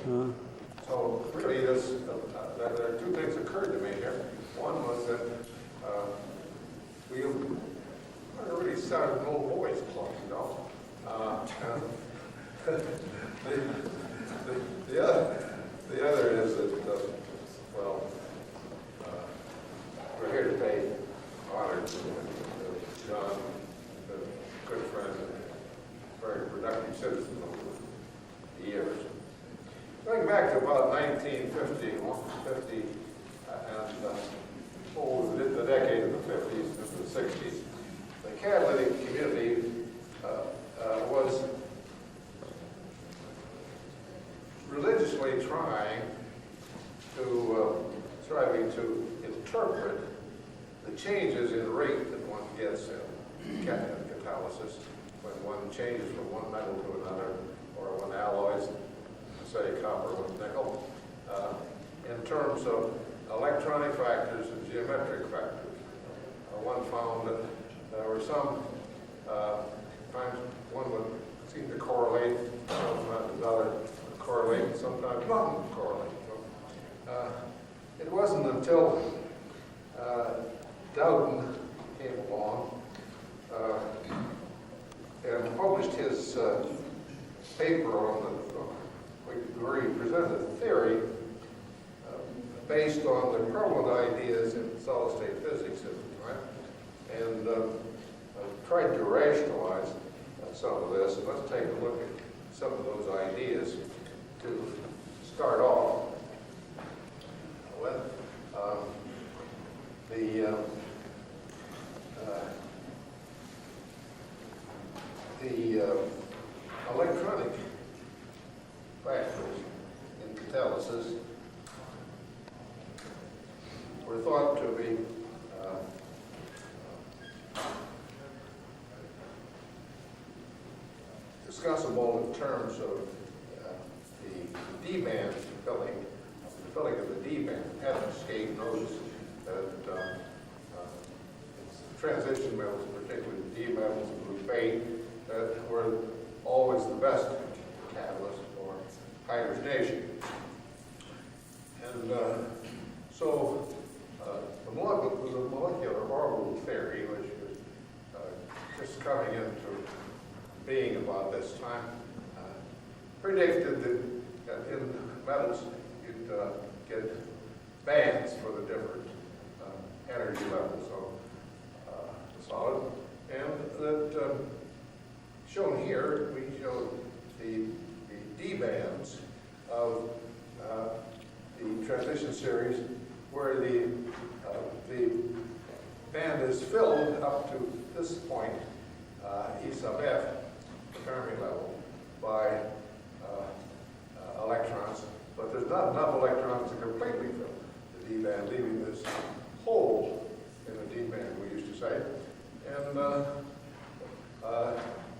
So really, there are two things occurred to me here. One was that we really started an old boys club, you know. The other is that, well, we're here to pay honor to John, a good friend, and very productive citizen over the years. Going back to about 1950, and the decade of the 50s into the 60s, the catalytic community was religiously striving to interpret the changes in rate that one gets in catalysis when one changes from one metal to another, or when alloys, say copper with nickel, in terms of electronic factors and geometric factors. One found that there were some times one would seem to correlate, sometimes another would correlate, sometimes none would correlate. So, it wasn't until Dowden came along and published his paper where he presented a theory based on the prevalent ideas in solid-state physics at the time, and tried to rationalize some of this. And let's take a look at some of those ideas to start off with. The electronic factors in catalysis were thought to be discussable in terms of the D-band filling of the D-band. Having escaped notice that transition metals, particularly the D metals and group 8, that were always the best catalyst for hydrogenation. And so the molecular orbital theory, which is just coming into being about this time, predicted that in metals you'd get bands for the different energy levels of the solid, and that shown here, we show the D bands of the transition series, where the band is filled up to this point, E sub F, the Fermi level, by electrons, but there's not enough electrons to completely fill the D band, leaving this hole in the D band, we used to say. And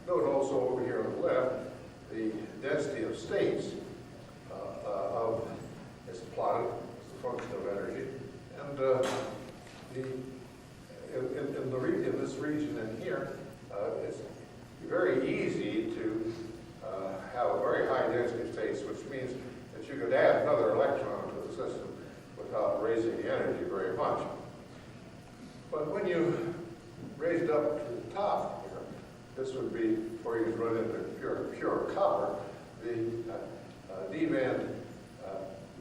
note also over here on the left the density of states is plotted as a function of energy, and in this region in here, it's very easy to have a very high density of states, which means that you could add another electron to the system without raising the energy very much. But when you raise it up to the top here, this would be where you run into pure copper. The D-band,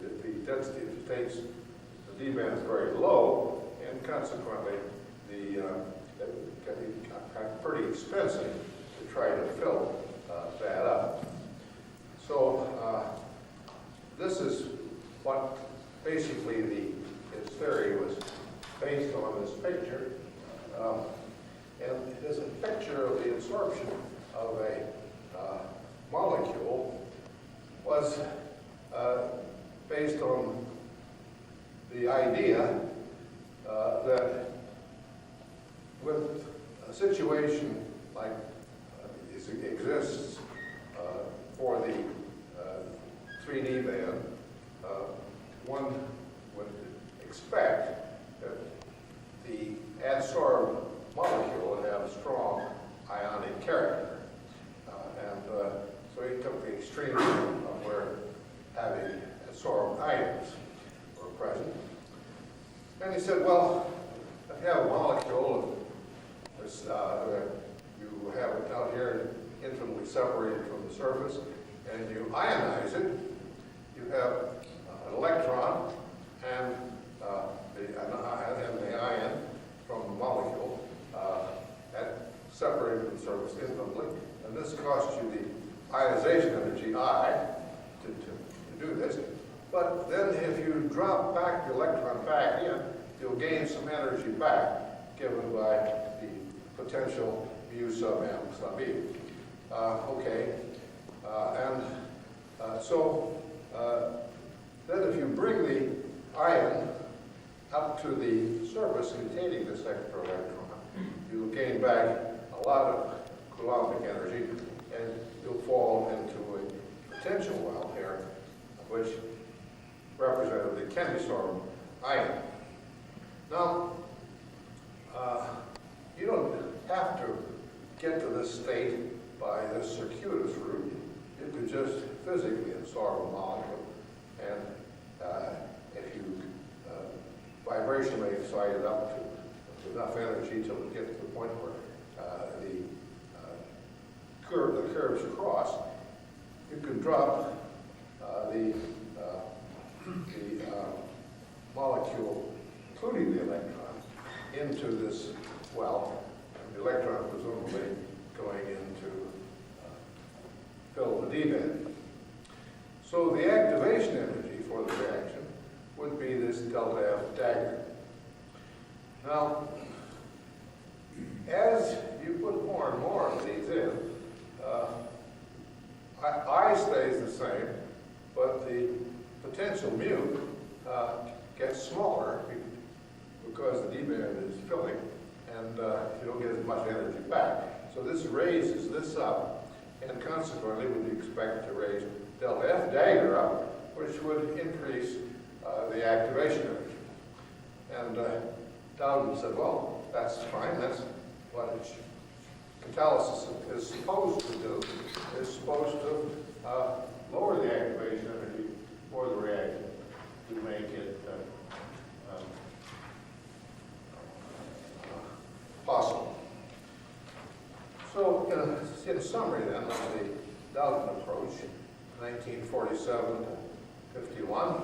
the density of states, the D-band is very low, and consequently, it's pretty expensive to try to fill that up. So this is what basically his theory was based on, this picture. And it is a picture of the absorption of a molecule was based on the idea that with a situation like exists for the 3D band, one would expect that the adsorbed molecule would have a strong ionic character. So he took the extreme of where having And he said, well, if you have a molecule, you have it out here infinitely separated from the surface, and you ionize it, you have an electron and the ion from the molecule separated from the surface infinitely, and this costs you the ionization energy, I, to do this. But then if you drop back the electron back in, you'll gain some energy back, given by the potential mu sub m sub e. Then if you bring the ion up to the surface containing this extra electron, you'll gain back a lot of Coulombic energy, and you'll fall into a potential well here, which represented the chemistorm ion. Now, you don't have to get to this state by this circuitous route. You could just physically absorb a molecule, and if you vibrationally excite it up to enough energy till it gets to the point where the curves cross, you can drop the molecule, including the electron, into this well, and the electron presumably going into fill the D band. So the activation energy for the reaction would be this delta F dagger. Now, as you put more and more of these in, I stays the same, but the potential mu gets smaller because the D band is filling, and you don't get as much energy back. So this raises this up, and consequently would be expected to raise delta F dagger up, which would increase the activation energy. And Dowden said, well, that's fine, that's what catalysis is supposed to do. It's supposed to lower the activation energy for the reaction to make it possible. So, in summary then, of the Dowden approach, 1947 to 51,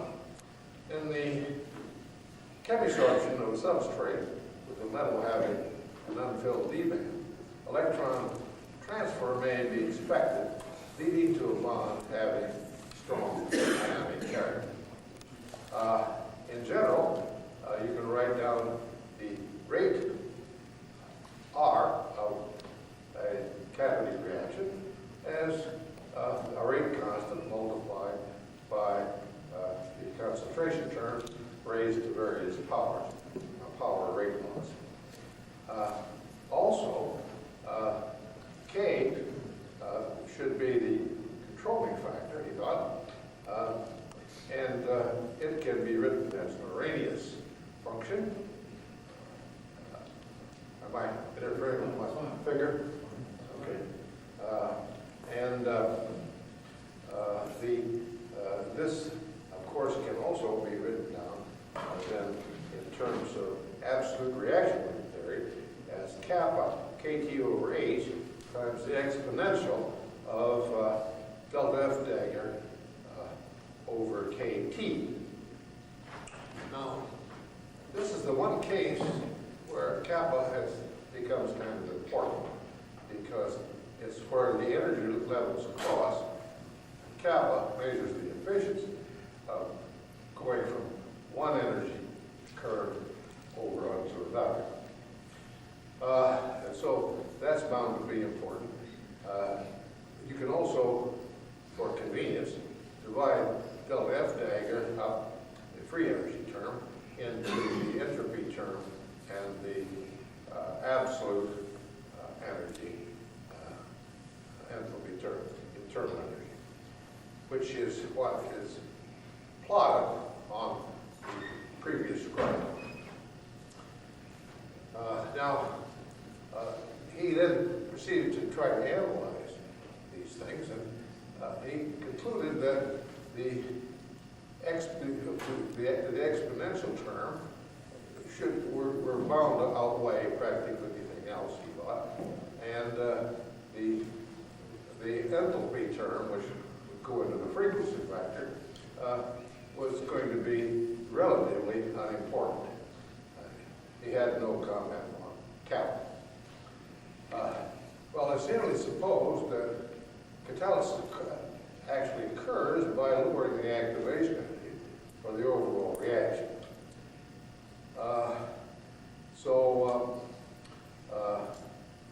in the chemisorption of a substrate with the metal having an unfilled D band, electron transfer may be expected, leading to a bond having strong ionic character. In general, you can write down the rate R of a catalytic reaction as a rate constant multiplied by the concentration term raised to various powers, power rate laws. Also, K should be the controlling factor, he thought, and it can be written as an Arrhenius function. Am I interfering with my figure? Okay. This, of course, can also be written down then in terms of absolute reaction rate theory as kappa, KT over H, times the exponential of delta F dagger over KT. Now, this is the one case where kappa becomes kind of important because it's where the energy levels cross. Kappa measures the efficiency of going from one energy curve over onto another. And so that's bound to be important. You can also, for convenience, divide delta F dagger up the free energy term into the entropy term and the absolute energy, enthalpy term, internal energy, which is what is plotted on the previous graph. He then proceeded to try to analyze these things, and he concluded that the exponential term, we're bound to outweigh practically anything else, he thought. And the enthalpy term, which would go into the frequency factor, was going to be relatively unimportant. He had no comment on Calvin. Well, it's generally supposed that catalysis actually occurs by lowering the activation energy for the overall reaction.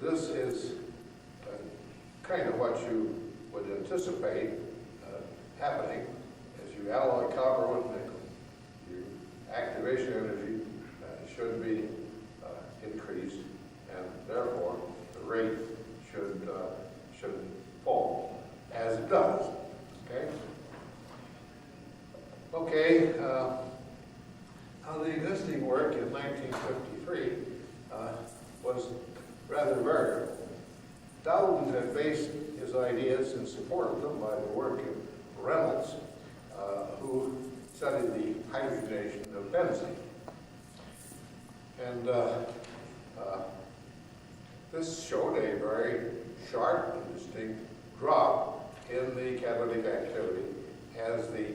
This is kind of what you would anticipate happening as you alloy copper with nickel. Your activation energy should be increased, and therefore the rate should fall, as it does. Okay. Okay. Now the existing work in 1953 was rather variable. Dowden had based his ideas and supported them by the work of Reynolds, who studied the hydrogenation of benzene. And this showed a very sharp and distinct drop in the catalytic activity as the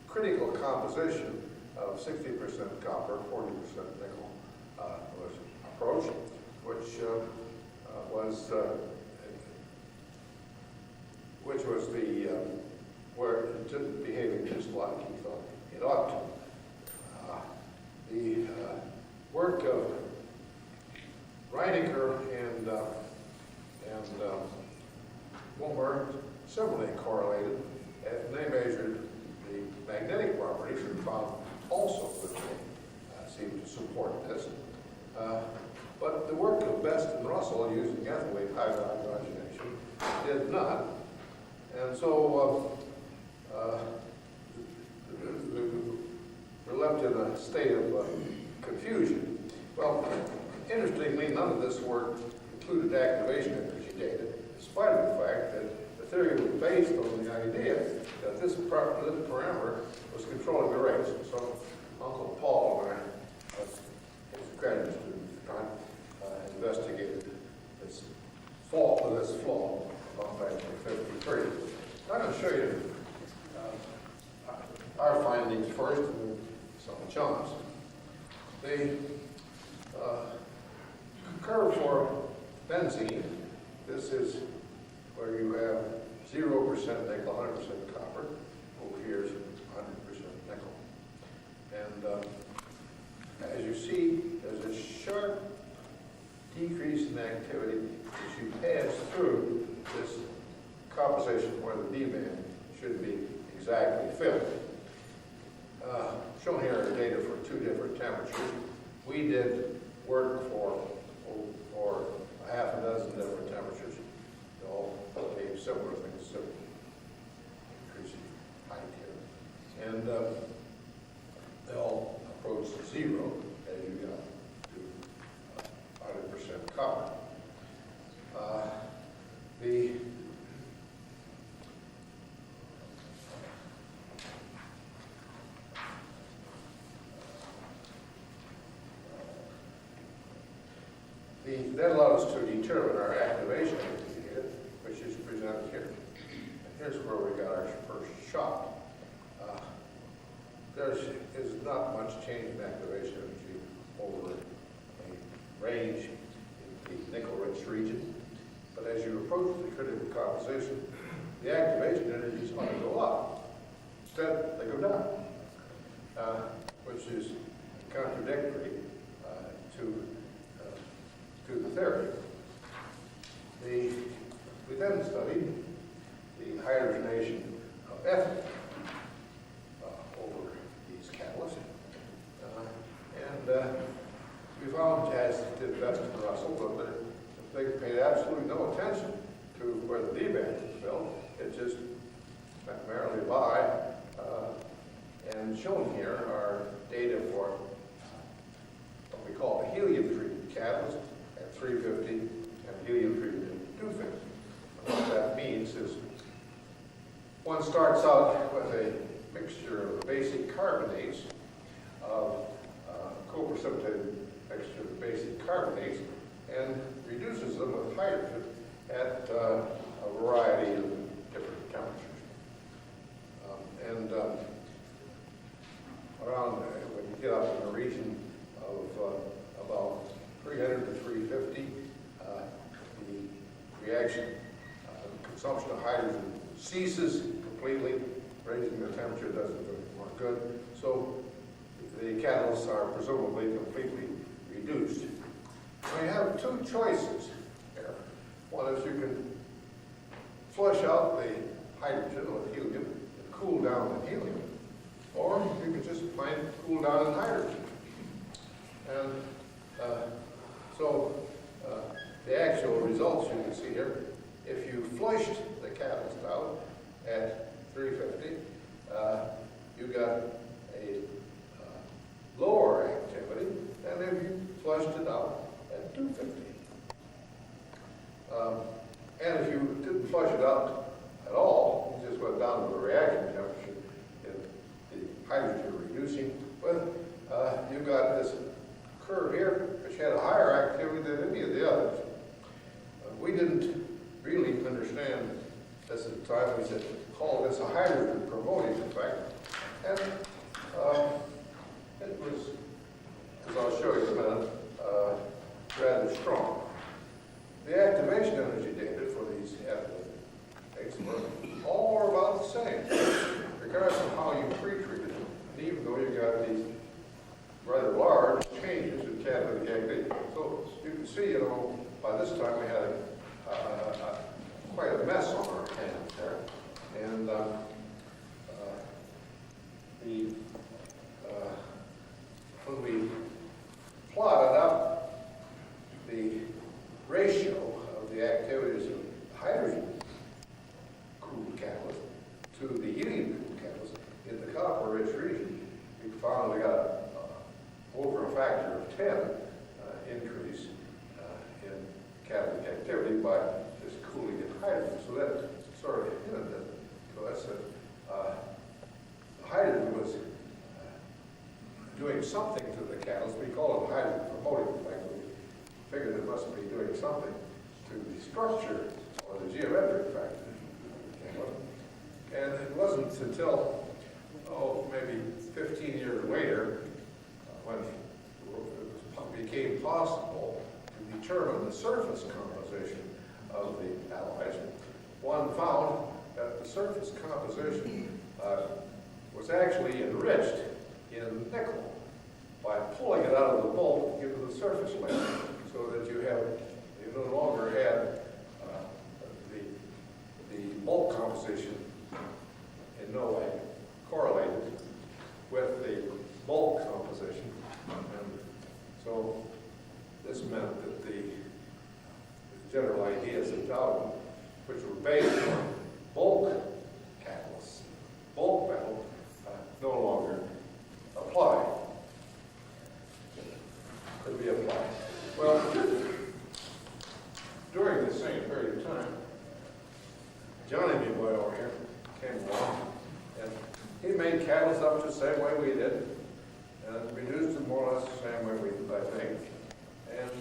critical composition of 60% copper, 40% nickel was approached, which was the where it didn't behaving just like he thought it ought to. The work of Reinecker and Wilmer similarly correlated, and they measured the magnetic properties and found also that they seemed to support this. But the work of Best and Russell using ethylene hydrogenation did not. And so we're left in a state of confusion. Well, interestingly, none of this work included activation energy data, despite the fact that the theory was based on the idea that this parameter was controlling the rates. So Uncle Paul and I, as a graduate student at the time, investigated this flaw back in 53. I'm going to show you our findings first, and then some of John's. The curve for benzene, this is where you have 0% nickel, 100% copper. Over here is 100% nickel. And as you see, there's a sharp decrease in activity as you pass through this composition where the D-band should be exactly filled. Shown here are data for two different temperatures. We did work for a half a dozen different temperatures. They all gave similar things, so increasing height here. And they all approached zero as you got to 100% copper. That allowed us to determine our activation data, which is presented here. And here's where we got our first shot. There is not much change in activation energy over a range in the nickel-rich region. But as you approach the critical composition, the activation energies ought to go up. Instead, they go down, which is contradictory to the theory. We then studied the hydrogenation of ethylene over these catalysts. And we found, as did Best and Russell, that they paid absolutely no attention to where the D-band was filled. It just went merrily by. And shown here are data for what we call the helium-treated catalyst at 350 and helium-treated at 250. And what that means is one starts out with a mixture of basic carbonates of copper precipitated mixture of basic carbonates and reduces them with hydrogen at a variety of different temperatures. Around when you get up in the region of about 300 to 350, the reaction, consumption of hydrogen ceases completely. Raising the temperature doesn't do any more good. So the catalysts are presumably completely reduced. We have two choices here. One is you can flush out the hydrogen or helium and cool down the helium, or you can just plain cool down the hydrogen. And the actual results you can see here, if you flushed the catalyst out at 350, you got a lower activity than if you flushed it out at 250. And if you didn't flush it out at all, you just went down to the reaction temperature in the hydrogen reducing, well, you got this curve here, which had a higher activity than any of the others. We didn't really understand this at the time. We said, call this a hydrogen promoting effect. And it was, as I'll show you in a minute, rather strong. The activation energy data for these ethylene were all about the same, regardless of how you pre-treated them. And even though you got these rather large changes in catalytic activity. So you can see, by this time we had quite a mess on our hands there. And when we plotted up the ratio of the activities of hydrogen-cooled catalyst to the helium-cooled catalyst in the copper-rich region, we found we got over a factor of 10 increase in catalytic activity by just cooling in hydrogen. So that sort of hinted to us that hydrogen was doing something to the catalyst. We call it hydrogen promoting effect. We figured it must be doing something to the structure or the geometric factor. And it wasn't until, maybe 15 years later, when it became possible to determine the surface composition of the alloys, one found that the surface composition was actually enriched in nickel by pulling it out of the bulk into the surface layer, so that you no longer had the bulk composition in no way correlated with the bulk composition. And so this meant that the general ideas of Darwin, which were based on bulk catalysts, bulk metal, no longer apply. Could be applied. Well, during the same period of time, Johnny B. Boyle here came along, and he made catalysts up the same way we did, and reduced them more or less the same way we did, I think. And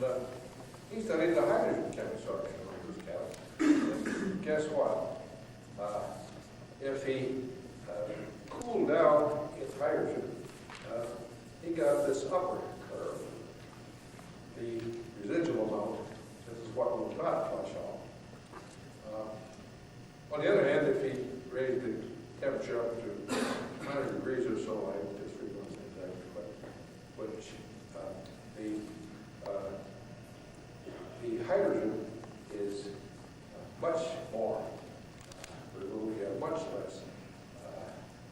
he studied the hydrogen chemistry of these catalysts. And guess what? If he cooled down its hydrogen, he got this upper curve. The residual amount, this is what will not flush out. On the other hand, if he raised the temperature up to 100 degrees or so, I just read one exactly, which the hydrogen is much more, we have much less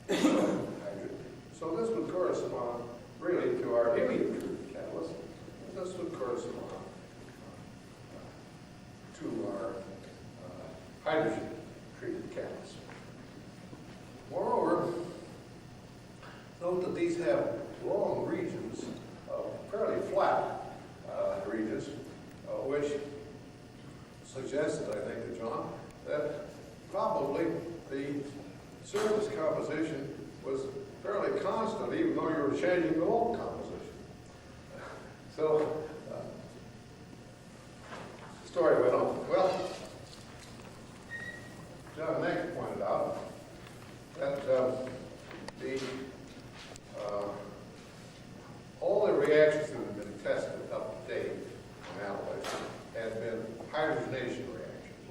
hydrogen. So this would correspond really to our helium-treated catalyst. This would correspond to our hydrogen-treated catalyst. Moreover, note that these have long regions of fairly flat regions, which suggested, I think, to John, that probably the surface composition was fairly constant, even though you were changing the bulk composition. So, the story went on. Well, John Mack pointed out that all the reactions that have been tested up to date on alloys had been hydrogenation reactions.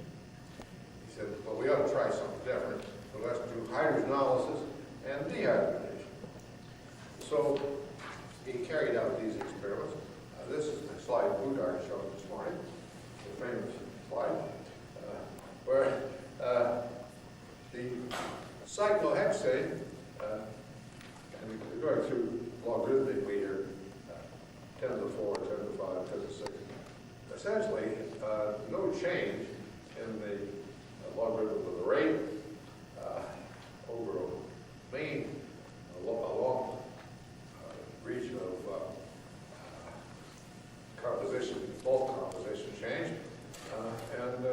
He said, well, we ought to try something different, so let's do hydrogenolysis and dehydrogenation. So he carried out these experiments. This is the slide Boudard showed this morning, the famous slide, where the cyclohexane, and we're going through logarithmically here, 10 to the 4, 10 to the 5, 10 to the 6. Essentially, no change in the logarithm of the rate over a main, a long region of composition, bulk composition change, and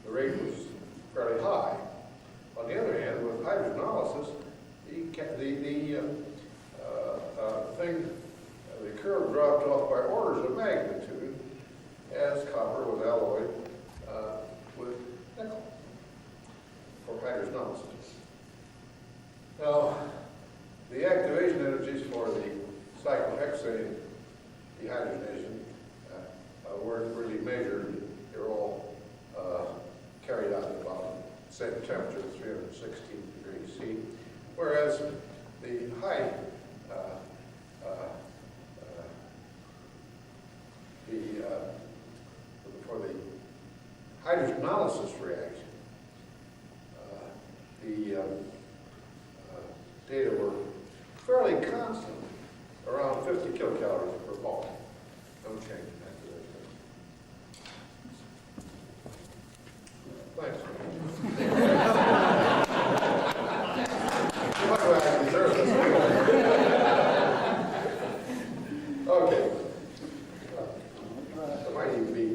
the rate was fairly high. On the other hand, with hydrogenolysis, the curve dropped off by orders of magnitude as copper was alloyed with nickel for hydrogenolysis. Now, the activation energies for the cyclohexane dehydrogenation weren't really measured. They were all carried out at about the same temperature, 316 degrees C, whereas the high for the hydrogenolysis reaction, the data were fairly constant, around 50 kilocalories per mole. No change in activation. Thanks. Why do I deserve this? Okay. There might even be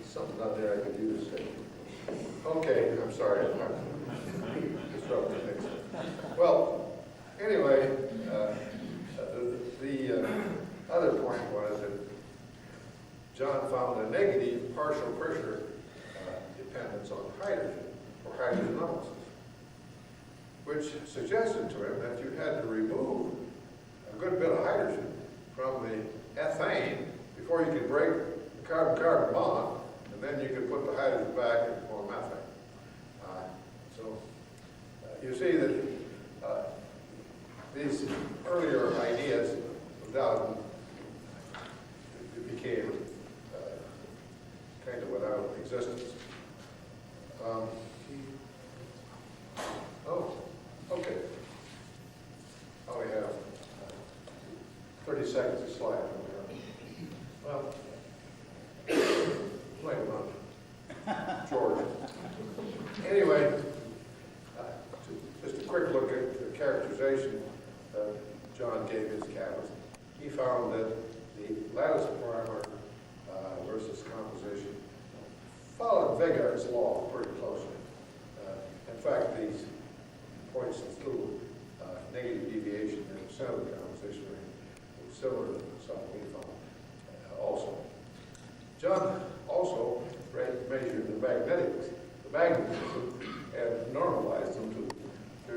something out there I could do this thing. Okay, I'm sorry. Disrupting things. Well, anyway, the other point was that John found a negative partial pressure dependence on hydrogen for hydrogenolysis, which suggested to him that you had to remove a good bit of hydrogen from the ethane before you could break the carbon-carbon bond, and then you could put the hydrogen back and form methane. You see that these earlier ideas, no doubt, it became kind of without existence. Oh, okay. I only have 30 seconds to slide. Well, blame it on George. Anyway, just a quick look at the characterization that John gave his catalyst. He found that the lattice parameter versus composition followed Vegard's law pretty closely. In fact, these points of little negative deviation in the center of the composition was similar to something we found also. John also measured the magnetism and normalized them to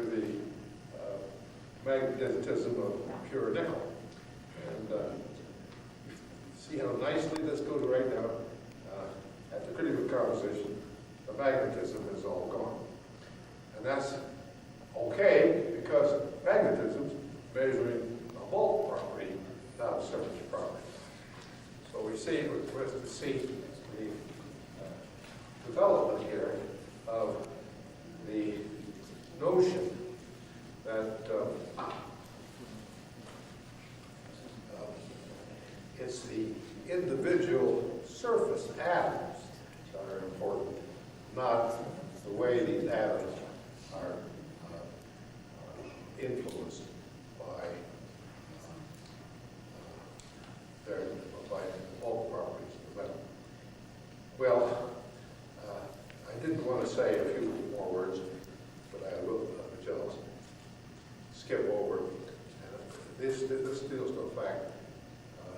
the magnetism of pure nickel. And see how nicely this goes right now? At the critical composition, the magnetism is all gone. And that's okay, because magnetism is measuring a bulk property, not a surface property. So we see, we're to see the development here of the notion that it's the individual surface atoms that are important, not the way these atoms are influenced by their bulk properties of the metal. Well, I didn't want to say a few more words, but I will just skip over. This deals with the fact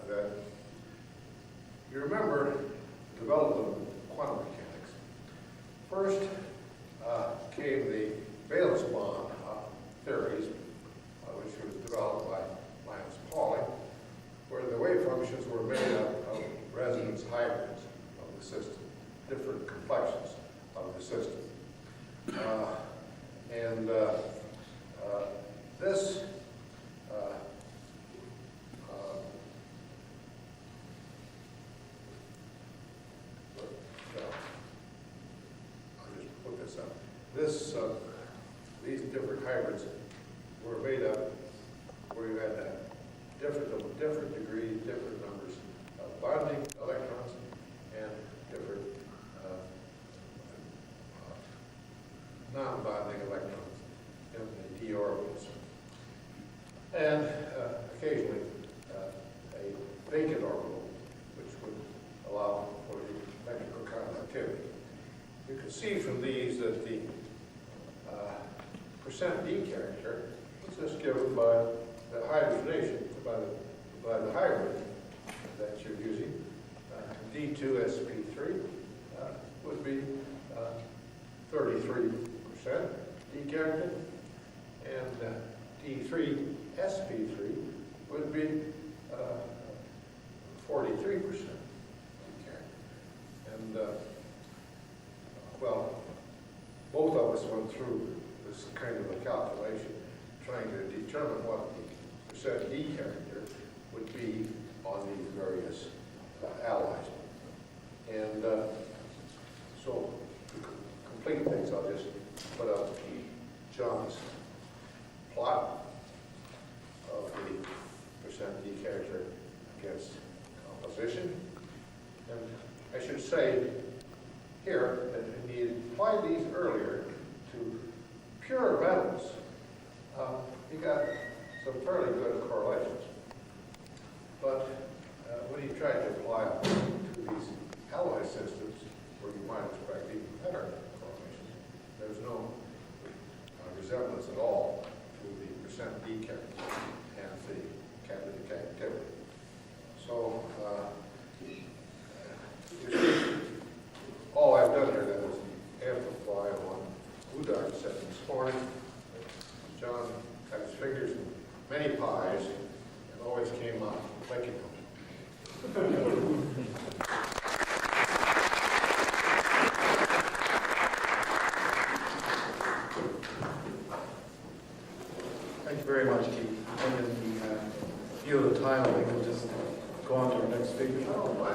that you remember the development of quantum mechanics. First came the valence bond theories, which was developed by Linus Pauling, where the wave functions were made up of resonance hybrids of the system, different complexions of the system. This I'll just put this up. These different hybrids were made up where you had different degrees, different numbers of bonding electrons, and different non-bonding electrons in the d orbitals. And occasionally a vacant orbital, which would allow for the electrical conductivity. You can see from these that the percent D character is just given by the hybridization, by the hybrid that you're using. D2sp3 would be 33% D character, and D3sp3 would be 43% D character. And well, both of us went through this kind of a calculation, trying to determine what the percent D character would be on these various alloys. And so to complete things, I'll just put up John's plot of the percent D character against composition. And I should say here that when you applied these earlier to pure metals, you got some fairly good correlations. But when you try to apply them to these alloy systems, where you might expect even better correlations, there's no resemblance at all to the percent D character and the catalytic activity. So you see, all I've done here then is amplify on Udar said this morning. John had his fingers in many pies and always came out licking them. Thank you very much, Keith. And in the view of the time, I think we'll just go on to our next speaker. Oh, my.